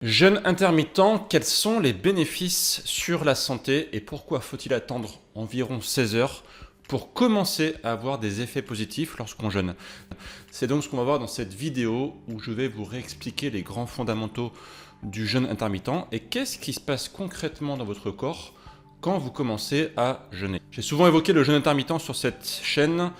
Jeûne intermittent, quels sont les bénéfices sur la santé et pourquoi faut-il attendre environ 16 heures pour commencer à avoir des effets positifs lorsqu'on jeûne? C'est donc ce qu'on va voir dans cette vidéo où je vais vous réexpliquer les grands fondamentaux du jeûne intermittent et qu'est-ce qui se passe concrètement dans votre corps quand vous commencez à jeûner. J'ai souvent évoqué le jeûne intermittent sur cette chaîne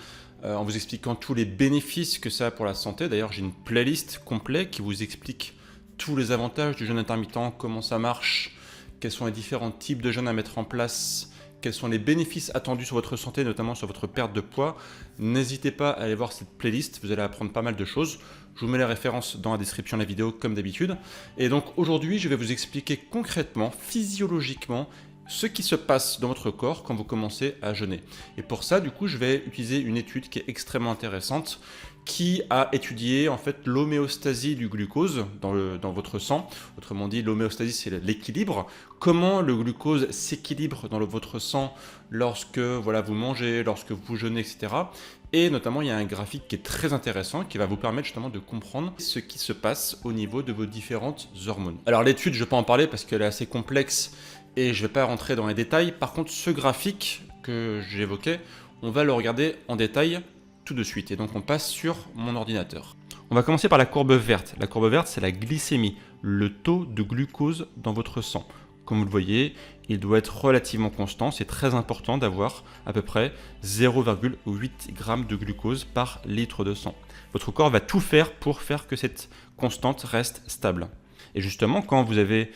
en vous expliquant tous les bénéfices que ça a pour la santé. D'ailleurs, j'ai une playlist complète qui vous explique tous les avantages du jeûne intermittent, comment ça marche, quels sont les différents types de jeûnes à mettre en place, quels sont les bénéfices attendus sur votre santé, notamment sur votre perte de poids. N'hésitez pas à aller voir cette playlist, vous allez apprendre pas mal de choses. Je vous mets les références dans la description de la vidéo comme d'habitude. Et donc aujourd'hui, je vais vous expliquer concrètement, physiologiquement, ce qui se passe dans votre corps quand vous commencez à jeûner. Et pour ça, du coup, je vais utiliser une étude qui est extrêmement intéressante, qui a étudié en fait l'homéostasie du glucose dans votre sang. Autrement dit, l'homéostasie, c'est l'équilibre. Comment le glucose s'équilibre dans votre sang lorsque vous mangez, lorsque vous jeûnez, etc. Et notamment, il y a un graphique qui est très intéressant qui va vous permettre justement de comprendre ce qui se passe au niveau de vos différentes hormones. Alors l'étude, je ne vais pas en parler parce qu'elle est assez complexe et je ne vais pas rentrer dans les détails. Par contre, ce graphique que j'évoquais, on va le regarder en détail tout de suite. Et donc, on passe sur mon ordinateur. On va commencer par la courbe verte. La courbe verte, c'est la glycémie, le taux de glucose dans votre sang. Comme vous le voyez, il doit être relativement constant. C'est très important d'avoir à peu près 0,8 g de glucose par litre de sang. Votre corps va tout faire pour faire que cette constante reste stable. Et justement, quand vous avez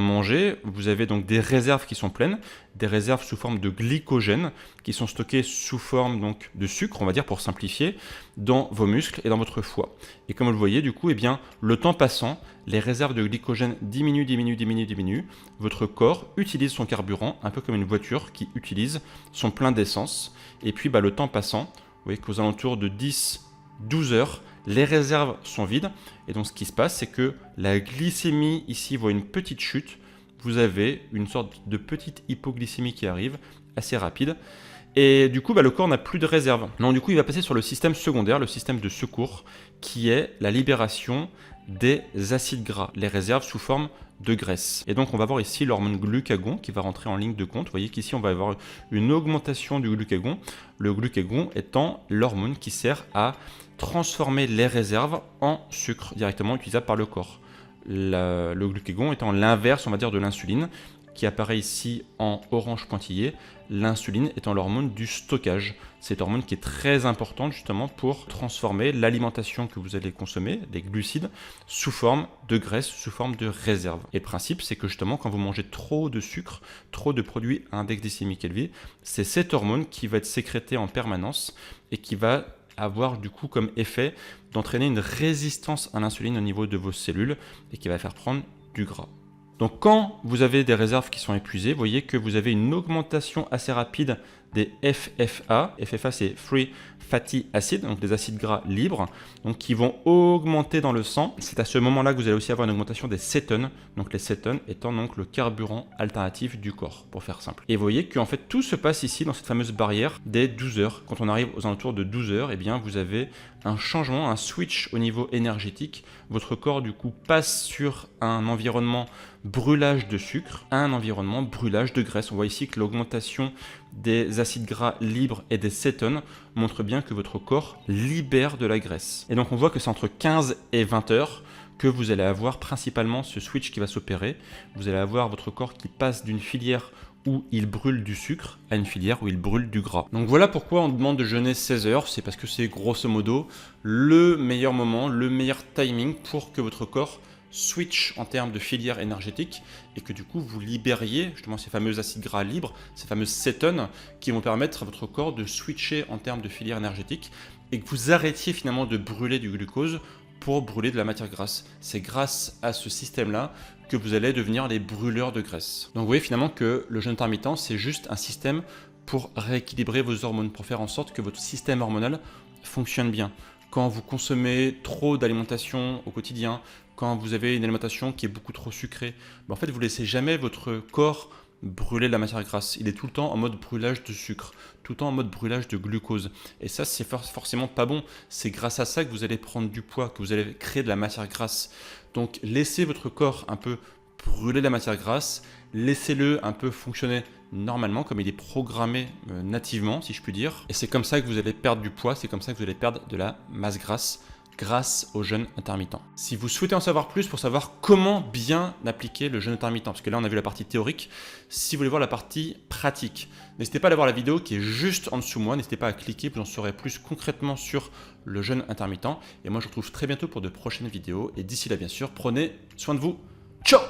mangé, vous avez donc des réserves qui sont pleines, des réserves sous forme de glycogène qui sont stockées sous forme donc de sucre, on va dire pour simplifier, dans vos muscles et dans votre foie. Et comme vous le voyez, du coup, le temps passant, les réserves de glycogène diminuent. Votre corps utilise son carburant, un peu comme une voiture qui utilise son plein d'essence. Et puis, le temps passant, vous voyez qu'aux alentours de 10-12 heures, les réserves sont vides et donc ce qui se passe, c'est que la glycémie ici voit une petite chute. Vous avez une sorte de petite hypoglycémie qui arrive assez rapide et du coup le corps n'a plus de réserve. Donc du coup il va passer sur le système secondaire, le système de secours qui est la libération des acides gras, les réserves sous forme de graisse. Et donc on va voir ici l'hormone glucagon qui va rentrer en ligne de compte. Vous voyez qu'ici on va avoir une augmentation du glucagon, le glucagon étant l'hormone qui sert à transformer les réserves en sucre directement utilisable par le corps. Le glucagon étant l'inverse, on va dire, de l'insuline, qui apparaît ici en orange pointillé, l'insuline étant l'hormone du stockage. Cette hormone qui est très importante justement pour transformer l'alimentation que vous allez consommer, les glucides, sous forme de graisse, sous forme de réserve. Et le principe, c'est que justement quand vous mangez trop de sucre, trop de produits à index glycémique élevé, c'est cette hormone qui va être sécrétée en permanence et qui va avoir du coup comme effet d'entraîner une résistance à l'insuline au niveau de vos cellules et qui va faire prendre du gras. Donc quand vous avez des réserves qui sont épuisées, vous voyez que vous avez une augmentation assez rapide des FFA. FFA, c'est Free Fatty Acid, donc des acides gras libres, donc qui vont augmenter dans le sang. C'est à ce moment-là que vous allez aussi avoir une augmentation des cétones, donc les cétones étant donc le carburant alternatif du corps, pour faire simple. Et vous voyez qu'en fait tout se passe ici dans cette fameuse barrière des 12 heures. Quand on arrive aux alentours de 12 heures, vous avez un changement, un switch au niveau énergétique. Votre corps du coup passe sur un environnement brûlage de sucre à un environnement brûlage de graisse. On voit ici que l'augmentation des acides gras libres et des cétones montre bien que votre corps libère de la graisse. Et donc on voit que c'est entre 15 et 20 heures que vous allez avoir principalement ce switch qui va s'opérer. Vous allez avoir votre corps qui passe d'une filière où il brûle du sucre à une filière où il brûle du gras. Donc voilà pourquoi on demande de jeûner 16 heures, c'est parce que c'est grosso modo le meilleur moment, le meilleur timing pour que votre corps switch en termes de filière énergétique et que du coup vous libériez justement ces fameux acides gras libres, ces fameuses cétones qui vont permettre à votre corps de switcher en termes de filière énergétique et que vous arrêtiez finalement de brûler du glucose pour brûler de la matière grasse. C'est grâce à ce système-là que vous allez devenir les brûleurs de graisse. Donc vous voyez finalement que le jeûne intermittent, c'est juste un système pour rééquilibrer vos hormones, pour faire en sorte que votre système hormonal fonctionne bien. Quand vous consommez trop d'alimentation au quotidien, quand vous avez une alimentation qui est beaucoup trop sucrée, en fait vous ne laissez jamais votre corps brûler de la matière grasse. Il est tout le temps en mode brûlage de sucre, tout le temps en mode brûlage de glucose. Et ça, c'est forcément pas bon. C'est grâce à ça que vous allez prendre du poids, que vous allez créer de la matière grasse. Donc laissez votre corps un peu brûler la matière grasse, laissez-le un peu fonctionner normalement, comme il est programmé nativement, si je puis dire. Et c'est comme ça que vous allez perdre du poids, c'est comme ça que vous allez perdre de la masse grasse grâce au jeûne intermittent. Si vous souhaitez en savoir plus pour savoir comment bien appliquer le jeûne intermittent, parce que là on a vu la partie théorique, si vous voulez voir la partie pratique, n'hésitez pas à aller voir la vidéo qui est juste en dessous de moi, n'hésitez pas à cliquer, vous en saurez plus concrètement sur le jeûne intermittent. Et moi je vous retrouve très bientôt pour de prochaines vidéos, et d'ici là bien sûr, prenez soin de vous. Ciao!